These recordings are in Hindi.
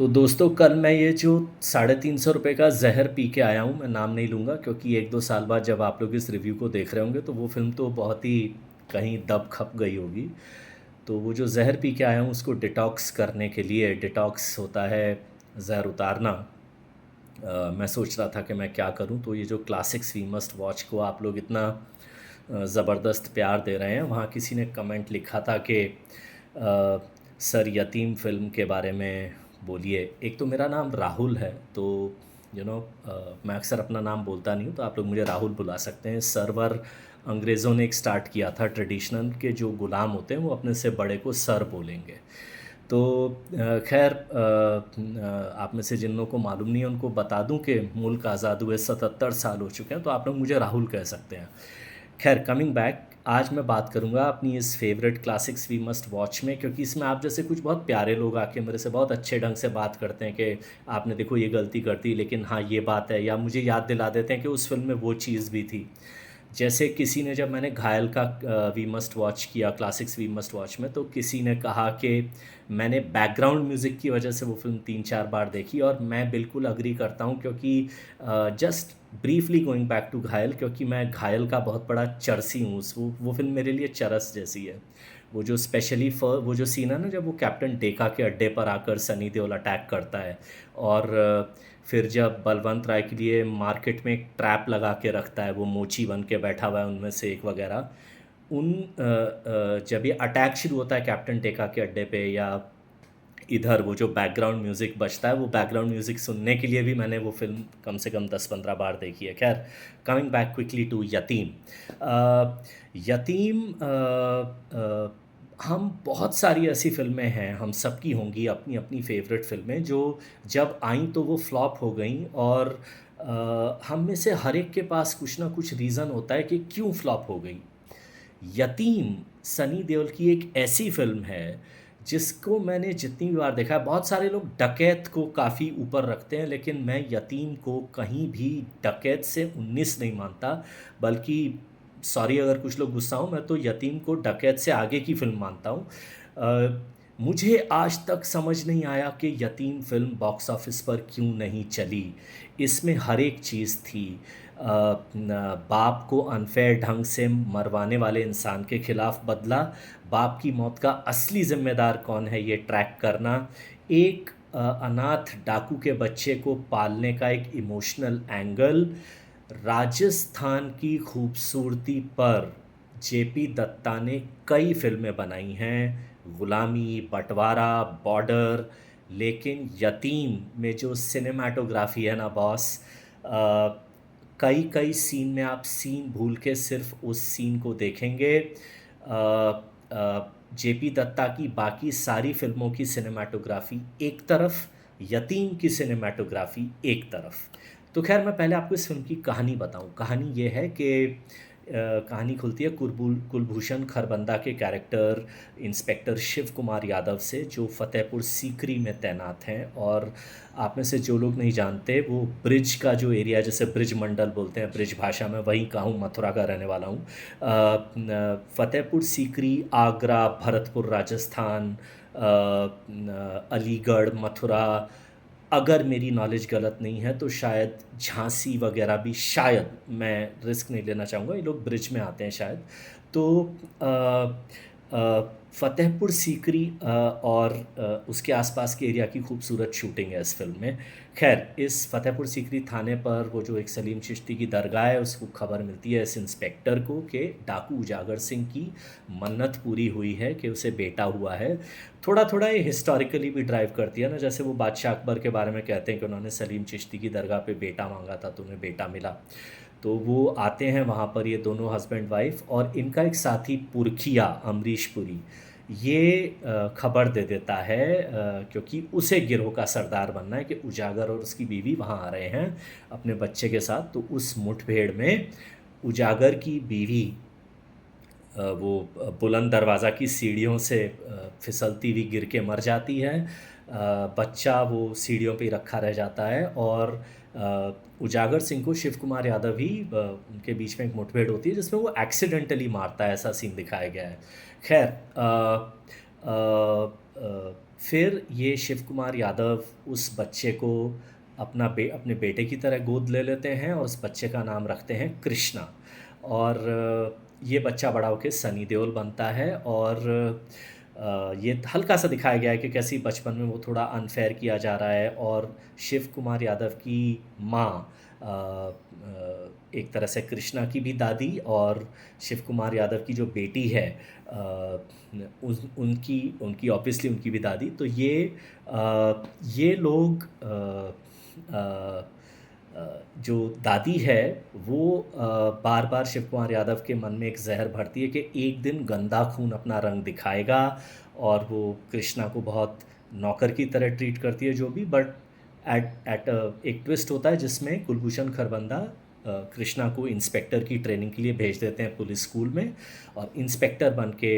तो दोस्तों कल मैं ये जो 350 रुपये का ज़हर पी के आया हूँ। मैं नाम नहीं लूँगा क्योंकि एक दो साल बाद जब आप लोग इस रिव्यू को देख रहे होंगे तो वो फिल्म तो बहुत ही कहीं दब खप गई होगी। तो वो जो ज़हर पी के आया हूँ उसको डिटॉक्स करने के लिए, डिटॉक्स होता है ज़हर उतारना। मैं सोच रहा था कि मैं क्या करूं, तो ये जो क्लासिक्स वी मस्ट वॉच को आप लोग इतना ज़बरदस्त प्यार दे रहे हैं, वहाँ किसी ने कमेंट लिखा था कि सर यतीम फिल्म के बारे में बोलिए। एक तो मेरा नाम राहुल है, तो मैं अक्सर अपना नाम बोलता नहीं हूँ, तो आप लोग मुझे राहुल बुला सकते हैं। सर्वर अंग्रेज़ों ने एक स्टार्ट किया था, ट्रेडिशनल के जो गुलाम होते हैं वो अपने से बड़े को सर बोलेंगे। तो खैर, आप में से जिन लोगों को मालूम नहीं है उनको बता दूं कि मुल्क आज़ाद हुए 77 साल हो चुके हैं, तो आप लोग मुझे राहुल कह सकते हैं। खैर, कमिंग बैक, आज मैं बात करूंगा अपनी इस favourite classics we must watch में, क्योंकि इसमें आप जैसे कुछ बहुत प्यारे लोग आके मेरे से बहुत अच्छे ढंग से बात करते हैं कि आपने देखो ये गलती कर दी, लेकिन हाँ ये बात है, या मुझे याद दिला देते हैं कि उस फिल्म में वो चीज़ भी थी। जैसे किसी ने, जब मैंने घायल का वी मस्ट वॉच किया क्लासिक्स वी मस्ट वॉच में, तो किसी ने कहा कि मैंने बैकग्राउंड म्यूज़िक की वजह से वो फ़िल्म 3-4 बार देखी, और मैं बिल्कुल अग्री करता हूँ, क्योंकि just briefly going back to Ghayal, क्योंकि मैं घायल का बहुत बड़ा चरसी हूँ। वो फ़िल्म मेरे लिए चरस जैसी है। वो जो स्पेशली वो जो सीन है ना, जब वो कैप्टन डेका के अड्डे पर आकर सनी देओल अटैक करता है, और फिर जब बलवंत राय के लिए मार्केट में एक ट्रैप लगा के रखता है, वो मोची बन के बैठा हुआ है उनमें से एक वगैरह, जब ये अटैक शुरू होता है कैप्टन टेका के अड्डे पे, या इधर वो जो बैकग्राउंड म्यूज़िक बजता है, वो बैकग्राउंड म्यूज़िक सुनने के लिए भी मैंने वो फ़िल्म कम से कम 10-15 बार देखी है। खैर, कमिंग बैक क्विकली टू यतीम। यतीम, हम बहुत सारी ऐसी फ़िल्में हैं, हम सबकी होंगी अपनी अपनी फेवरेट फ़िल्में, जो जब आईं तो वो फ्लॉप हो गईं, और हम में से हर एक के पास कुछ ना कुछ रीज़न होता है कि क्यों फ्लॉप हो गई। यतीम सनी देओल की एक ऐसी फ़िल्म है जिसको मैंने जितनी भी बार देखा है, बहुत सारे लोग डकैत को काफ़ी ऊपर रखते हैं, लेकिन मैं यतीम को कहीं भी डकैत से 19 नहीं मानता। बल्कि सॉरी अगर कुछ लोग गुस्सा हों, मैं तो यतीम को डकैत से आगे की फ़िल्म मानता हूँ। मुझे आज तक समझ नहीं आया कि यतीम फ़िल्म बॉक्स ऑफिस पर क्यों नहीं चली। इसमें हर एक चीज़ थी। बाप को अनफेयर ढंग से मरवाने वाले इंसान के खिलाफ बदला, बाप की मौत का असली ज़िम्मेदार कौन है ये ट्रैक करना, एक अनाथ डाकू के बच्चे को पालने का एक इमोशनल एंगल, राजस्थान की खूबसूरती पर जेपी दत्ता ने कई फ़िल्में बनाई हैं, गुलामी, बँटवारा, बॉर्डर, लेकिन यतीम में जो सिनेमैटोग्राफ़ी है ना बॉस, कई-कई सीन में आप सीन भूल के सिर्फ़ उस सीन को देखेंगे। जेपी दत्ता की बाकी सारी फ़िल्मों की सिनेमैटोग्राफ़ी एक तरफ, यतीम की सिनेमैटोग्राफ़ी एक तरफ। तो ख़ैर, मैं पहले आपको इस फ़िल्म की कहानी बताऊँ। कहानी ये है कि कहानी खुलती है कुलभूषण खरबंदा के कैरेक्टर इंस्पेक्टर शिव कुमार यादव से, जो फ़तेहपुर सीकरी में तैनात हैं। और आप में से जो लोग नहीं जानते, वो ब्रिज का जो एरिया, जैसे ब्रिज मंडल बोलते हैं ब्रिज भाषा में, वहीं का हूँ, मथुरा का रहने वाला हूँ। फ़तेहपुर सीकरी, आगरा, भरतपुर राजस्थान, अलीगढ़, मथुरा, अगर मेरी नॉलेज गलत नहीं है तो शायद झांसी वगैरह भी, शायद, मैं रिस्क नहीं लेना चाहूँगा, ये लोग ब्रिज में आते हैं शायद। तो फ़तेहपुर सीकरी और उसके आसपास के एरिया की खूबसूरत शूटिंग है इस फ़िल्म में। खैर, इस फ़तेहपुर सीकरी थाने पर वो जो एक सलीम चिश्ती की दरगाह है, उसको खबर मिलती है इस इंस्पेक्टर को कि डाकू उजागर सिंह की मन्नत पूरी हुई है, कि उसे बेटा हुआ है। थोड़ा-थोड़ा ये हिस्टोरिकली भी ड्राइव करती है ना, जैसे वो बादशाह अकबर के बारे में कहते हैं कि उन्होंने सलीम चिश्ती की दरगाह पे बेटा माँगा था तो उन्हें बेटा मिला। तो वो आते हैं वहाँ पर, ये दोनों हस्बैंड वाइफ़, और इनका एक साथी पुरखिया अमरीश पुरी, ये खबर दे देता है, क्योंकि उसे गिरोह का सरदार बनना है, कि उजागर और उसकी बीवी वहाँ आ रहे हैं अपने बच्चे के साथ। तो उस मुठभेड़ में उजागर की बीवी वो बुलंद दरवाज़ा की सीढ़ियों से फिसलती हुई गिर के मर जाती है। बच्चा वो सीढ़ियों पे ही रखा रह जाता है, और उजागर सिंह को शिव कुमार यादव ही, उनके बीच में एक मुठभेड़ होती है जिसमें वो एक्सीडेंटली मारता है, ऐसा सीन दिखाया गया है। खैर, फिर ये शिव कुमार यादव उस बच्चे को अपने बेटे की तरह गोद ले लेते हैं और उस बच्चे का नाम रखते हैं कृष्णा। और ये बच्चा बड़ा होके सनी देओल बनता है। और ये हल्का सा दिखाया गया है कि कैसे बचपन में वो थोड़ा अनफेयर किया जा रहा है। और शिव कुमार यादव की माँ एक तरह से कृष्णा की भी दादी और शिव कुमार यादव की जो बेटी है उनकी उनकी ऑब्वियसली उनकी भी दादी। तो ये लोग जो दादी है वो बार बार शिव कुमार यादव के मन में एक जहर भरती है कि एक दिन गंदा खून अपना रंग दिखाएगा। और वो कृष्णा को बहुत नौकर की तरह ट्रीट करती है जो भी। बट एट एट एक ट्विस्ट होता है जिसमें कुलभूषण खरबंदा कृष्णा को इंस्पेक्टर की ट्रेनिंग के लिए भेज देते हैं पुलिस स्कूल में। और इंस्पेक्टर बन के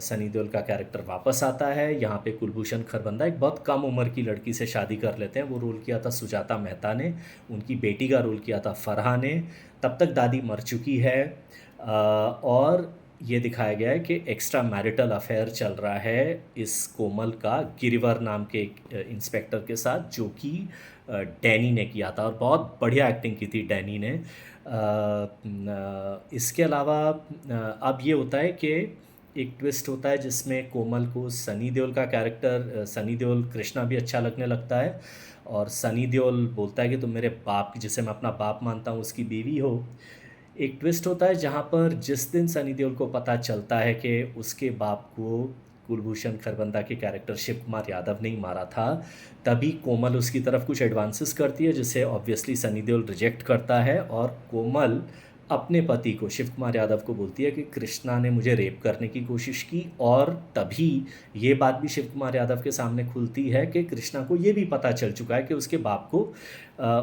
सनी देओल का कैरेक्टर वापस आता है। यहाँ पे कुलभूषण खरबंदा एक बहुत कम उम्र की लड़की से शादी कर लेते हैं। वो रोल किया था सुजाता मेहता ने, उनकी बेटी का रोल किया था फरहा ने। तब तक दादी मर चुकी है। और ये दिखाया गया है कि एक्स्ट्रा मैरिटल अफेयर चल रहा है इस कोमल का गिरिवर नाम के एक इंस्पेक्टर के साथ, जो कि डैनी ने किया था। और बहुत बढ़िया एक्टिंग की थी डैनी ने। इसके अलावा अब ये होता है कि एक ट्विस्ट होता है जिसमें कोमल को सनी देओल का कैरेक्टर, सनी देओल कृष्णा भी अच्छा लगने लगता है। और सनी देओल बोलता है कि तुम मेरे बाप, जिसे मैं अपना बाप मानता हूँ, उसकी बीवी हो। एक ट्विस्ट होता है जहाँ पर जिस दिन सनी देओल को पता चलता है कि उसके बाप को कुलभूषण खरबंदा के कैरेक्टर शिव कुमार यादव ने ही मारा था, तभी कोमल उसकी तरफ कुछ एडवांसेस करती है जिसे ऑब्वियसली सनी देओल रिजेक्ट करता है। और कोमल अपने पति को, शिव कुमार यादव को, बोलती है कि कृष्णा ने मुझे रेप करने की कोशिश की। और तभी ये बात भी शिव कुमार यादव के सामने खुलती है कि कृष्णा को ये भी पता चल चुका है कि उसके बाप को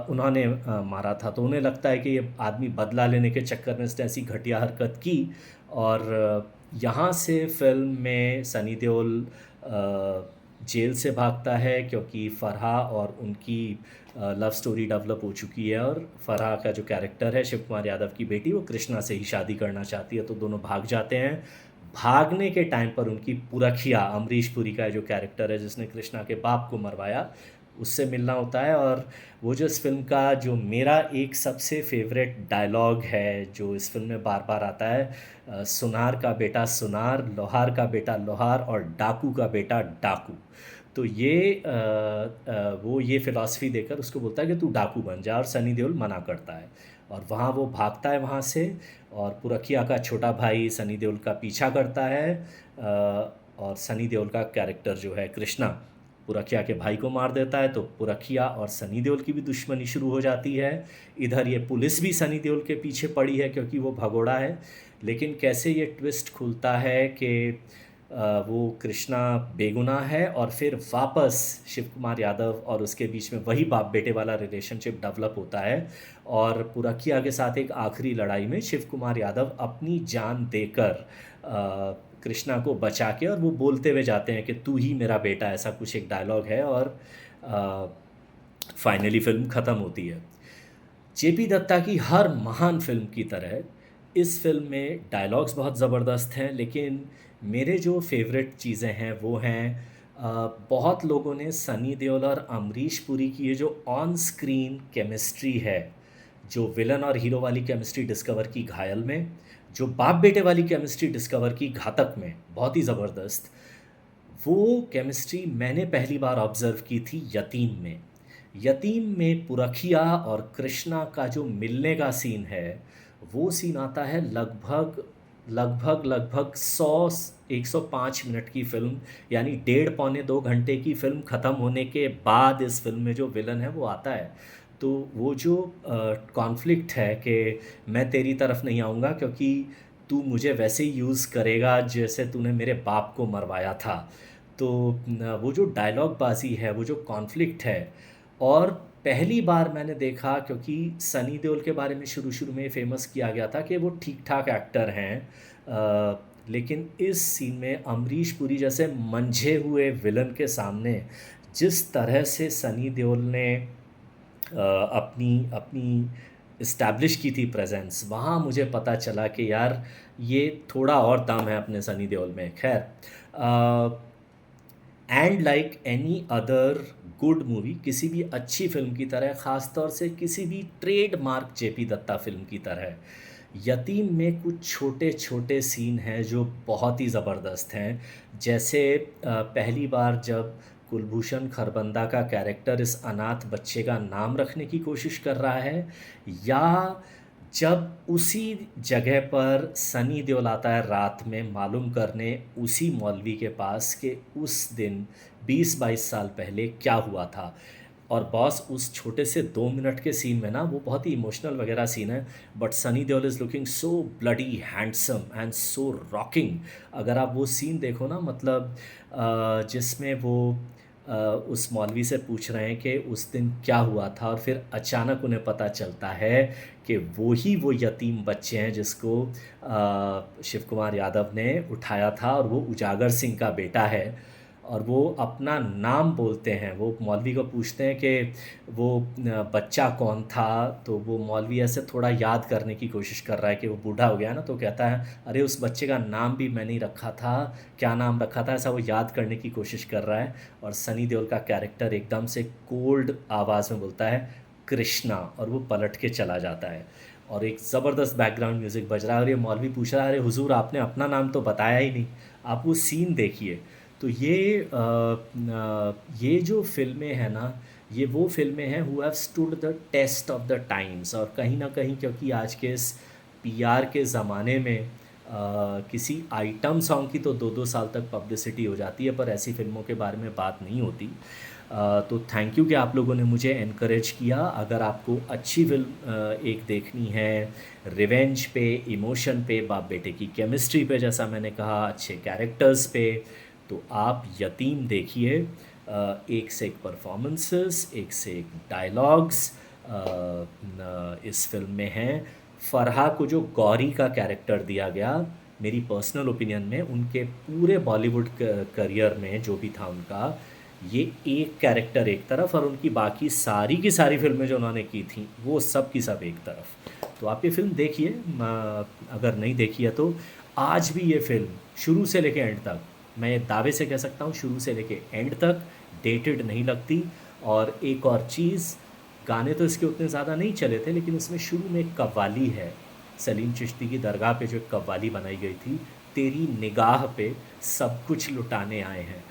उन्होंने मारा था। तो उन्हें लगता है कि ये आदमी बदला लेने के चक्कर में इसने ऐसी घटिया हरकत की। और यहाँ से फिल्म में सनी देओल जेल से भागता है क्योंकि फरहा और उनकी लव स्टोरी डेवलप हो चुकी है। और फरहा का जो कैरेक्टर है, शिव कुमार यादव की बेटी, वो कृष्णा से ही शादी करना चाहती है। तो दोनों भाग जाते हैं। भागने के टाइम पर उनकी पुरखिया, अमरीश पुरी का जो कैरेक्टर है जिसने कृष्णा के बाप को मरवाया, उससे मिलना होता है। और वो जो इस फिल्म का जो मेरा एक सबसे फेवरेट डायलॉग है जो इस फिल्म में बार बार आता है, सुनार का बेटा सुनार, लोहार का बेटा लोहार और डाकू का बेटा डाकू। तो वो ये फ़िलॉसफ़ी देकर उसको बोलता है कि तू डाकू बन जा, और सनी देओल मना करता है। और वहाँ वो भागता है वहाँ से। और पुरखिया का छोटा भाई सनी देओल का पीछा करता है। और सनी देओल का कैरेक्टर जो है कृष्णा, पुरखिया के भाई को मार देता है। तो पुरखिया और सनी देओल की भी दुश्मनी शुरू हो जाती है। इधर ये पुलिस भी सनी देओल के पीछे पड़ी है क्योंकि वो भगोड़ा है। लेकिन कैसे ये ट्विस्ट खुलता है कि वो कृष्णा बेगुनाह है, और फिर वापस शिव कुमार यादव और उसके बीच में वही बाप बेटे वाला रिलेशनशिप डेवलप होता है। और पुरखिया के साथ एक आखिरी लड़ाई में शिव कुमार यादव अपनी जान देकर कृष्णा को बचा के, और वो बोलते हुए जाते हैं कि तू ही मेरा बेटा, ऐसा कुछ एक डायलॉग है। और फाइनली फिल्म ख़त्म होती है। जेपी दत्ता की हर महान फिल्म की तरह इस फिल्म में डायलॉग्स बहुत ज़बरदस्त हैं, लेकिन मेरे जो फेवरेट चीज़ें हैं वो हैं, बहुत लोगों ने सनी देओल और अमरीश पुरी की ये जो ऑन स्क्रीन केमिस्ट्री है, जो विलन और हीरो वाली केमिस्ट्री डिस्कवर की घायल में, जो बाप बेटे वाली केमिस्ट्री डिस्कवर की घातक में, बहुत ही ज़बरदस्त। वो केमिस्ट्री मैंने पहली बार ऑब्ज़र्व की थी यतीम में। यतीम में पुरखिया और कृष्णा का जो मिलने का सीन है, वो सीन आता है लगभग 105 मिनट की फ़िल्म, यानी डेढ़ पौने 2 घंटे की फ़िल्म ख़त्म होने के बाद इस फ़िल्म में जो विलन है वो आता है। तो वो जो कॉन्फ्लिक्ट है कि मैं तेरी तरफ नहीं आऊँगा क्योंकि तू मुझे वैसे ही यूज़ करेगा जैसे तूने मेरे बाप को मरवाया था। तो वो जो डायलॉग बाजी है, वो जो कॉन्फ्लिक्ट है। और पहली बार मैंने देखा, क्योंकि सनी देओल के बारे में शुरू-शुरू में फेमस किया गया था कि वो ठीक-ठाक एक्टर हैं, लेकिन इस सीन में अमरीश पुरी जैसे मंझे हुए विलन के सामने जिस तरह से सनी देओल ने अपनी अपनी इस्टैब्लिश की थी प्रेजेंस, वहाँ मुझे पता चला कि यार ये थोड़ा और दम है अपने सनी देओल में। खैर, and like any other good movie, किसी भी अच्छी फिल्म की तरह, ख़ास तौर से किसी भी ट्रेडमार्क जेपी दत्ता फिल्म की तरह, यतीम में कुछ छोटे छोटे सीन हैं जो बहुत ही ज़बरदस्त हैं। जैसे पहली बार जब कुलभूषण खरबंदा का कैरेक्टर इस अनाथ बच्चे का नाम रखने की कोशिश कर रहा है, या जब उसी जगह पर सनी देओल आता है रात में मालूम करने उसी मौलवी के पास कि उस दिन 20-22 साल पहले क्या हुआ था। और बॉस उस छोटे से 2 मिनट के सीन में ना, वो बहुत ही इमोशनल वगैरह सीन है, but Sunny Deol is looking so bloody handsome and so rocking. अगर आप वो सीन देखो ना, मतलब जिसमें वो उस मौलवी से पूछ रहे हैं कि उस दिन क्या हुआ था, और फिर अचानक उन्हें पता चलता है कि वो यतीम बच्चे हैं जिसको शिव कुमार यादव ने उठाया था, और वो उजागर सिंह का बेटा है। और वो अपना नाम बोलते हैं, वो मौलवी को पूछते हैं कि वो बच्चा कौन था, तो वो मौलवी ऐसे थोड़ा याद करने की कोशिश कर रहा है कि वो बूढ़ा हो गया है ना, तो कहता है अरे उस बच्चे का नाम भी मैंने ही रखा था, क्या नाम रखा था, ऐसा वो याद करने की कोशिश कर रहा है। और सनी देओल का कैरेक्टर एकदम से कोल्ड आवाज़ में बोलता है कृष्णा, और वो पलट के चला जाता है। और एक ज़बरदस्त बैकग्राउंड म्यूज़िक बज रहा है, और ये मौलवी पूछ रहा है अरे हुजूर आपने अपना नाम तो बताया ही नहीं। आप वो सीन देखिए। तो ये जो फ़िल्में हैं ना, ये वो फ़िल्में हैं who have stood the test of the times. और कहीं न कहीं क्योंकि आज के इस पीआर के ज़माने में किसी आइटम सॉन्ग की तो 2-2 साल तक पब्लिसिटी हो जाती है, पर ऐसी फ़िल्मों के बारे में बात नहीं होती। तो थैंक यू कि आप लोगों ने मुझे एनकरेज किया। अगर आपको अच्छी फ़िल्म एक देखनी है, रिवेंज पे, इमोशन पे, बाप बेटे की केमिस्ट्री पे, जैसा मैंने कहा, अच्छे कैरेक्टर्स पे, तो आप यतीम देखिए। एक से एक परफॉर्मेंसेस, एक से एक डायलॉग्स इस फिल्म में हैं। फरहा को जो गौरी का कैरेक्टर दिया गया, मेरी पर्सनल ओपिनियन में उनके पूरे बॉलीवुड करियर में जो भी था उनका, ये एक कैरेक्टर एक तरफ, और उनकी बाकी सारी की सारी फिल्में जो उन्होंने की थी वो सब की सब एक तरफ। तो आप ये फ़िल्म देखिए, अगर नहीं देखी है तो। आज भी ये फ़िल्म शुरू से लेके एंड तक, मैं ये दावे से कह सकता हूँ, शुरू से लेके एंड तक डेटेड नहीं लगती। और एक और चीज़, गाने तो इसके उतने ज़्यादा नहीं चले थे, लेकिन इसमें शुरू में एक कव्वाली है, सलीम चिश्ती की दरगाह पे जो एक कव्वाली बनाई गई थी, तेरी निगाह पे सब कुछ लुटाने आए हैं।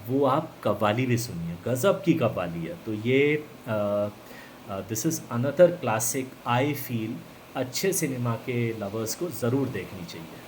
वो आप कव्वाली भी सुनिए, गज़ब की कव्वाली है। तो ये this is another classic I feel, अच्छे सिनेमा के लवर्स को ज़रूर देखनी चाहिए।